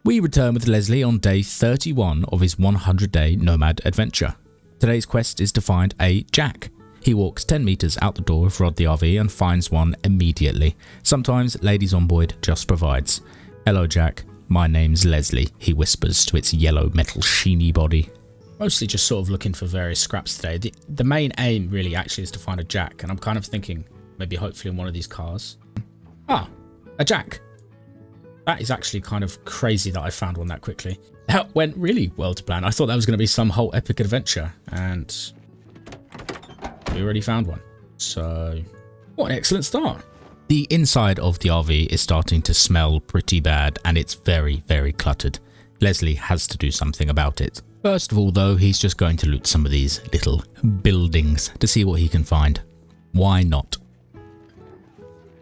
We return with Lesley on day 31 of his 100-day Nomad adventure. Today's quest is to find a jack. He walks 10 meters out the door of Rod the RV and finds one immediately. Sometimes Lady Zomboid just provides. "Hello Jack, my name's Lesley," he whispers to its yellow metal sheeny body. Mostly just sort of looking for various scraps today. The main aim really actually is to find a jack, and I'm kind of thinking maybe hopefully in one of these cars. Ah, a jack. That is actually kind of crazy that I found one that quickly. That went really well to plan. I thought that was going to be some whole epic adventure, and we already found one. So, what an excellent start. The inside of the RV is starting to smell pretty bad, and it's very, very cluttered. Lesley has to do something about it. First of all though, he's just going to loot some of these little buildings to see what he can find. Why not?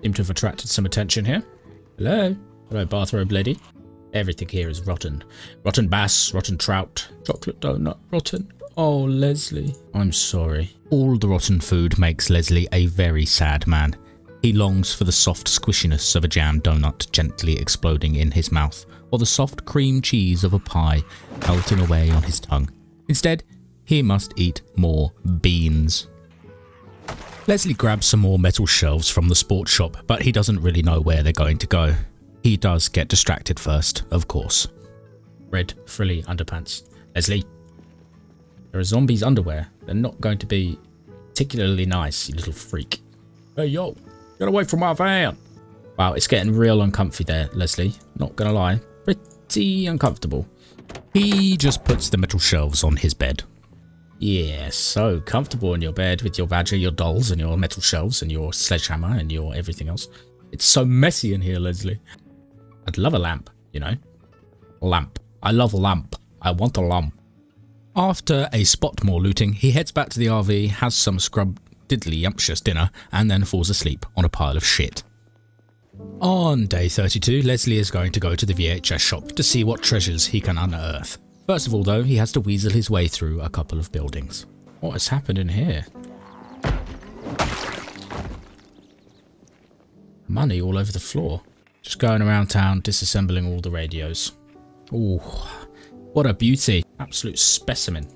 Seem to have attracted some attention here. Hello? Hello, bathrobe lady. Everything here is rotten. Rotten bass, rotten trout, chocolate donut, rotten. Oh, Lesley. I'm sorry. All the rotten food makes Lesley a very sad man. He longs for the soft squishiness of a jam donut gently exploding in his mouth, or the soft cream cheese of a pie melting away on his tongue. Instead, he must eat more beans. Lesley grabs some more metal shelves from the sports shop, but he doesn't really know where they're going to go. He does get distracted first, of course. Red frilly underpants. Lesley, there are zombies' underwear. They're not going to be particularly nice, you little freak. Hey yo, get away from my van. Wow, it's getting real uncomfy there, Lesley. Not gonna lie, pretty uncomfortable. He just puts the metal shelves on his bed. Yeah, so comfortable in your bed with your badger, your dolls, and your metal shelves, and your sledgehammer, and your everything else. It's so messy in here, Lesley. I'd love a lamp, you know. Lamp. I love a lamp. I want a lamp. After a spot more looting, he heads back to the RV, has some scrub diddly yumptious dinner, and then falls asleep on a pile of shit. On day 32, Lesley is going to go to the VHS shop to see what treasures he can unearth. First of all though, he has to weasel his way through a couple of buildings. What has happened in here? Money all over the floor. Just going around town disassembling all the radios. Ooh, what a beauty. Absolute specimen.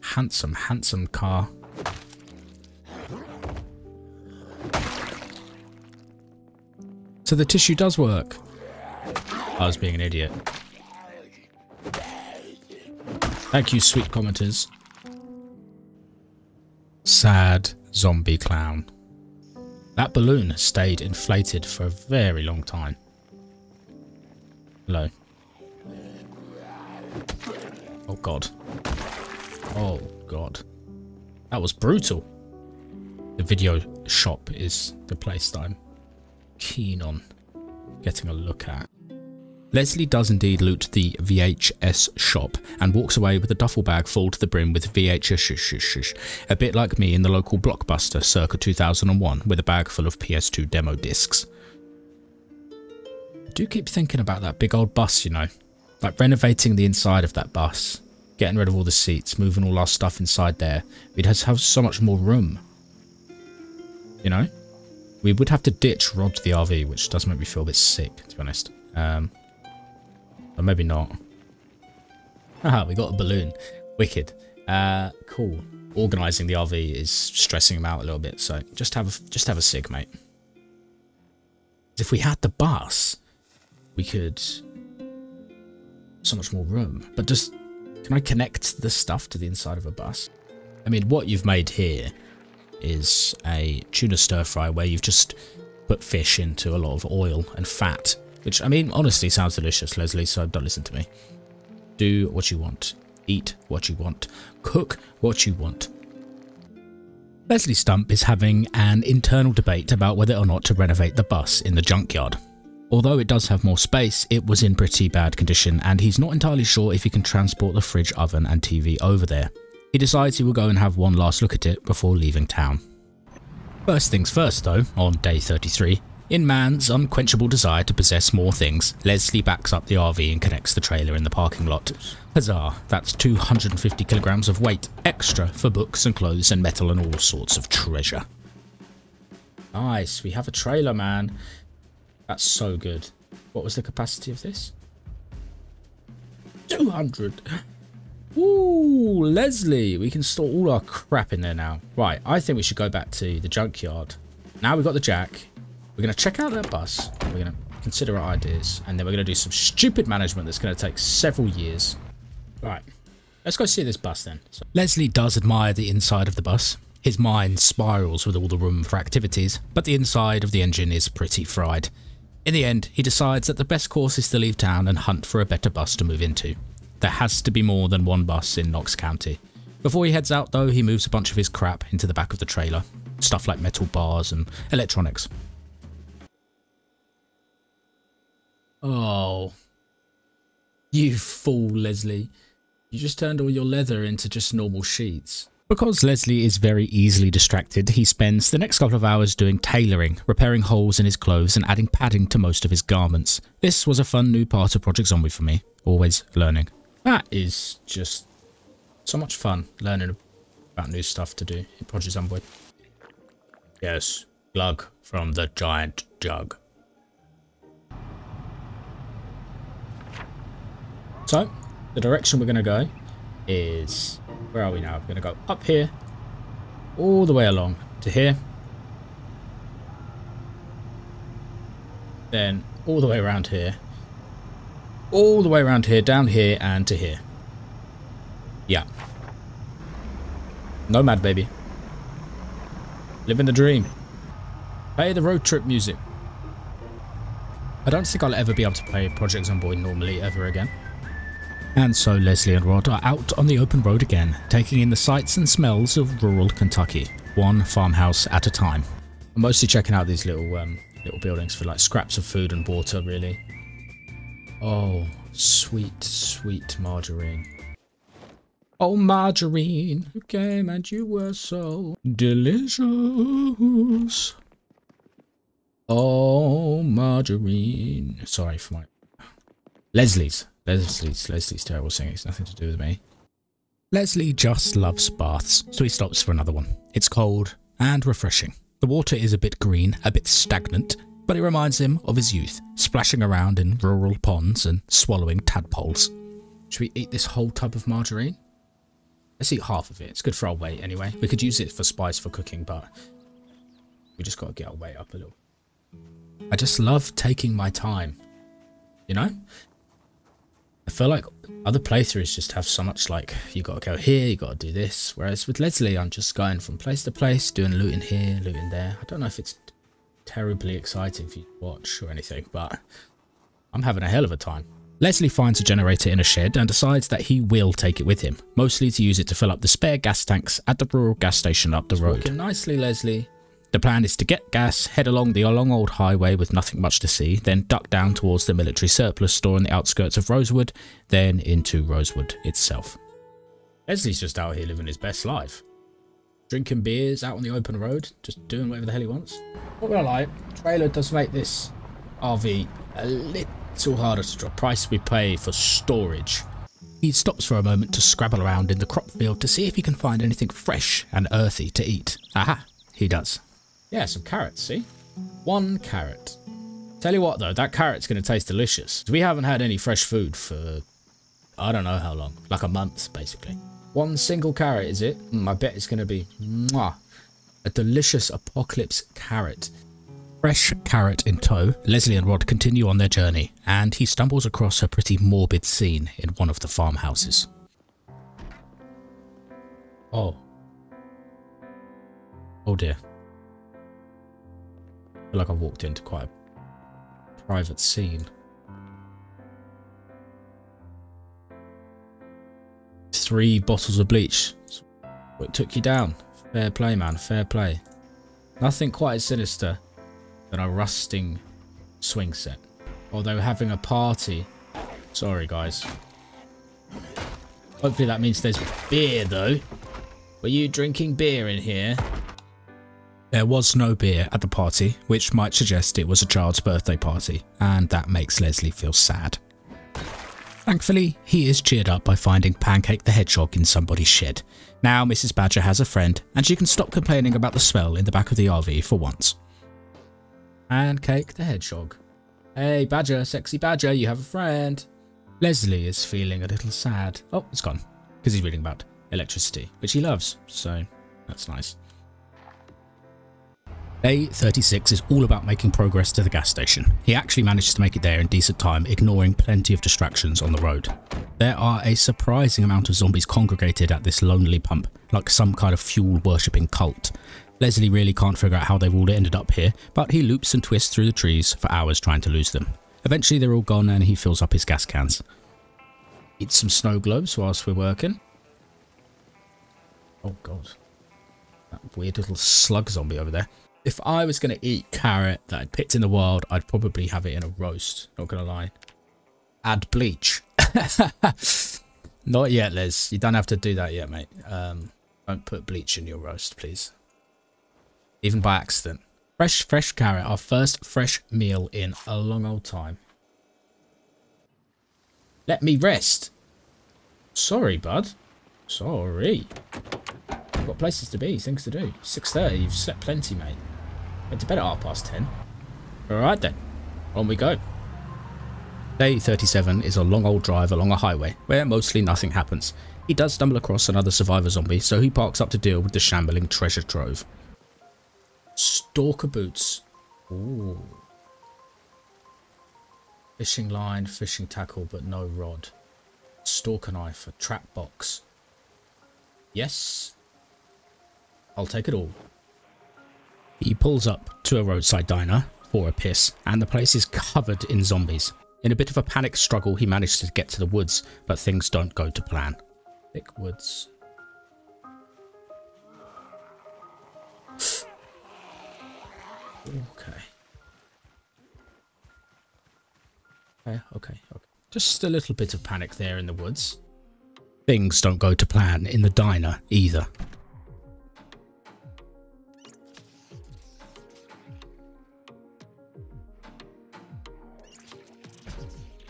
Handsome, handsome car. So the tissue does work. I was being an idiot. Thank you, sweet commenters. Sad zombie clown. That balloon has stayed inflated for a very long time. Hello. Oh god. Oh god. That was brutal. The video shop is the place that I'm keen on getting a look at. Lesley does indeed loot the VHS shop and walks away with a duffel bag full to the brim with VHS, a bit like me in the local Blockbuster circa 2001 with a bag full of PS2 demo discs. I do keep thinking about that big old bus, you know, like renovating the inside of that bus, getting rid of all the seats, moving all our stuff inside there. We'd have so much more room, you know? We would have to ditch Rod the RV, which does make me feel a bit sick, to be honest. Or maybe not. Haha, we got a balloon. Wicked. Cool. Organising the RV is stressing him out a little bit, so just have a cig, mate. If we had the bus, we could so much more room. But just can I connect the stuff to the inside of a bus? I mean, what you've made here is a tuna stir fry where you've just put fish into a lot of oil and fat, which, I mean, honestly sounds delicious, Lesley, so don't listen to me. Do what you want. Eat what you want. Cook what you want. Lesley Stump is having an internal debate about whether or not to renovate the bus in the junkyard. Although it does have more space, it was in pretty bad condition, and he's not entirely sure if he can transport the fridge, oven and TV over there. He decides he will go and have one last look at it before leaving town. First things first though, on day 33, in man's unquenchable desire to possess more things, Lesley backs up the RV and connects the trailer in the parking lot. Huzzah, that's 250 kilograms of weight extra for books and clothes and metal and all sorts of treasure. Nice, we have a trailer, man. That's so good. What was the capacity of this? 200. Ooh, Lesley. We can store all our crap in there now. Right, I think we should go back to the junkyard. Now we've got the jack. We're going to check out that bus. We're going to consider our ideas. And then we're going to do some stupid management that's going to take several years. Right, let's go see this bus then. So, Lesley does admire the inside of the bus. His mind spirals with all the room for activities, but the inside of the engine is pretty fried. In the end, he decides that the best course is to leave town and hunt for a better bus to move into. There has to be more than one bus in Knox County. Before he heads out though, he moves a bunch of his crap into the back of the trailer. Stuff like metal bars and electronics. Oh. You fool, Lesley. You just turned all your leather into just normal sheets. Because Lesley is very easily distracted, he spends the next couple of hours doing tailoring, repairing holes in his clothes and adding padding to most of his garments. This was a fun new part of Project Zomboid for me. Always learning. That is just so much fun, learning about new stuff to do in Project Zomboid. Yes, glug from the giant jug. So, the direction we're going to go is... Where are we now? We're going to go up here, all the way along to here. Then all the way around here. All the way around here, down here, and to here. Yeah. Nomad, baby. Living the dream. Play the road trip music. I don't think I'll ever be able to play Project Zomboid normally ever again. And so Lesley and Rod are out on the open road again, taking in the sights and smells of rural Kentucky, one farmhouse at a time. I'm mostly checking out these little buildings for like scraps of food and water, really. Oh, sweet, sweet margarine. Oh, margarine, you came and you were so delicious. Oh, margarine. Sorry for my... Lesley's terrible singing. It's nothing to do with me. Lesley just loves baths, so he stops for another one. It's cold and refreshing. The water is a bit green, a bit stagnant, but it reminds him of his youth, splashing around in rural ponds and swallowing tadpoles. Should we eat this whole tub of margarine? Let's eat half of it. It's good for our weight anyway. We could use it for spice for cooking, but we just got to get our weight up a little. I just love taking my time, you know? I feel like other playthroughs just have so much like, you got to go here, you got to do this. Whereas with Lesley, I'm just going from place to place, doing looting here, looting there. I don't know if it's terribly exciting for you to watch or anything, but I'm having a hell of a time. Lesley finds a generator in a shed and decides that he will take it with him, mostly to use it to fill up the spare gas tanks at the rural gas station up the road. Working nicely, Lesley. The plan is to get gas, head along the long old highway with nothing much to see, then duck down towards the military surplus store on the outskirts of Rosewood, then into Rosewood itself. Lesley's just out here living his best life. Drinking beers out on the open road, just doing whatever the hell he wants. Not gonna lie, trailer does make this RV a little harder to drop. Price we pay for storage. He stops for a moment to scrabble around in the crop field to see if he can find anything fresh and earthy to eat. Aha, he does. Yeah, some carrots, see? 1 carrot. Tell you what though, that carrot's going to taste delicious. We haven't had any fresh food for, I don't know how long. Like a month, basically. 1 single carrot, is it? I bet it's going to be mwah, a delicious apocalypse carrot. Fresh carrot in tow, Lesley and Rod continue on their journey, and he stumbles across a pretty morbid scene in one of the farmhouses. Oh. Oh dear. I feel like I walked into quite a private scene. 3 bottles of bleach. What took you down? Fair play, man. Fair play. Nothing quite as sinister than a rusting swing set. Or they were having a party. Sorry, guys. Hopefully that means there's beer, though. Were you drinking beer in here? There was no beer at the party, which might suggest it was a child's birthday party, and that makes Lesley feel sad. Thankfully, he is cheered up by finding Pancake the Hedgehog in somebody's shed. Now Mrs. Badger has a friend, and she can stop complaining about the smell in the back of the RV for once. Pancake the Hedgehog. Hey Badger, sexy Badger, you have a friend. Lesley is feeling a little sad. Oh, it's gone. Because he's reading about electricity, which he loves. So, that's nice. Day 36 is all about making progress to the gas station. He actually managed to make it there in decent time, ignoring plenty of distractions on the road. There are a surprising amount of zombies congregated at this lonely pump, like some kind of fuel-worshipping cult. Lesley really can't figure out how they've all ended up here, but he loops and twists through the trees for hours trying to lose them. Eventually they're all gone and he fills up his gas cans. Eat some snow globes whilst we're working. Oh god. That weird little slug zombie over there. If I was going to eat carrot that I'd picked in the wild, I'd probably have it in a roast. Not going to lie. Add bleach. Not yet, Les. You don't have to do that yet, mate. Don't put bleach in your roast, please. Even by accident. Fresh carrot. Our first fresh meal in a long old time. Let me rest. Sorry, bud. Sorry. I've got places to be, things to do. 6:30. You've slept plenty, mate. Went to bed at 10:30. Alright then. On we go. Day 37 is a long old drive along a highway where mostly nothing happens. He does stumble across another survivor zombie, so he parks up to deal with the shambling treasure trove. Stalker boots. Ooh. Fishing line, fishing tackle, but no rod. Stalker knife, a trap box. Yes. I'll take it all. He pulls up to a roadside diner for a piss, and the place is covered in zombies. In a bit of a panic struggle, he manages to get to the woods, but things don't go to plan. Thick woods. Okay. Just a little bit of panic there in the woods. Things don't go to plan in the diner either.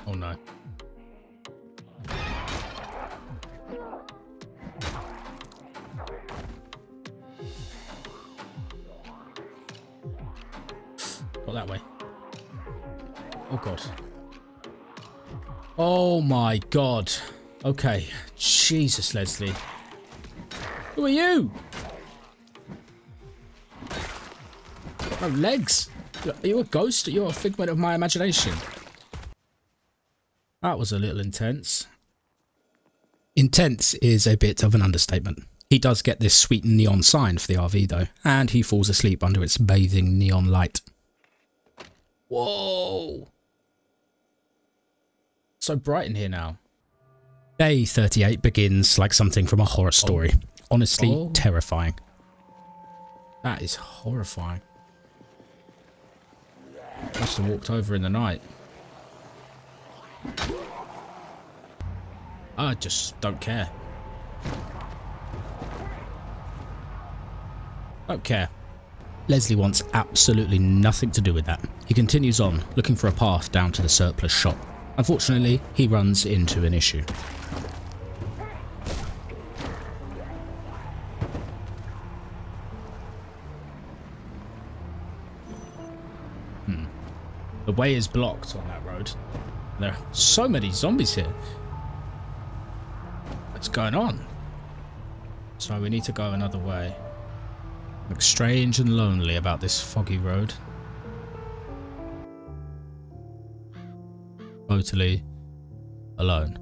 Oh no. Not that way. Oh god. Oh my god. Okay. Jesus, Lesley. Who are you? Got no legs. Are you a ghost? Are you a figment of my imagination? That was a little intense. Intense is a bit of an understatement. He does get this sweet neon sign for the RV though, and he falls asleep under its bathing neon light. Whoa! So bright in here now. Day 38 begins like something from a horror story. Honestly, terrifying. That is horrifying. Must have walked over in the night. I just don't care. Don't care. Lesley wants absolutely nothing to do with that. He continues on, looking for a path down to the surplus shop. Unfortunately, he runs into an issue. The way is blocked on that road. There are so many zombies here. What's going on? So we need to go another way. Looks strange and lonely about this foggy road. Totally alone.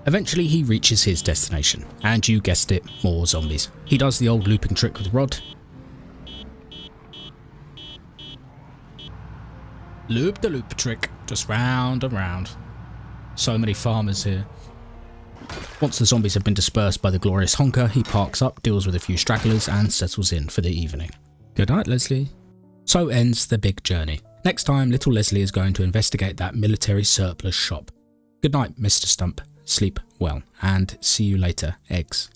Eventually he reaches his destination, and you guessed it, more zombies. He does the old looping trick with Rod. Loop the loop trick, just round and round. So many farmers here. Once the zombies have been dispersed by the glorious honker, he parks up, deals with a few stragglers, and settles in for the evening. Good night, Lesley. So ends the big journey. Next time, little Lesley is going to investigate that military surplus shop. Good night, Mr. Stump. Sleep well, and see you later, eggs.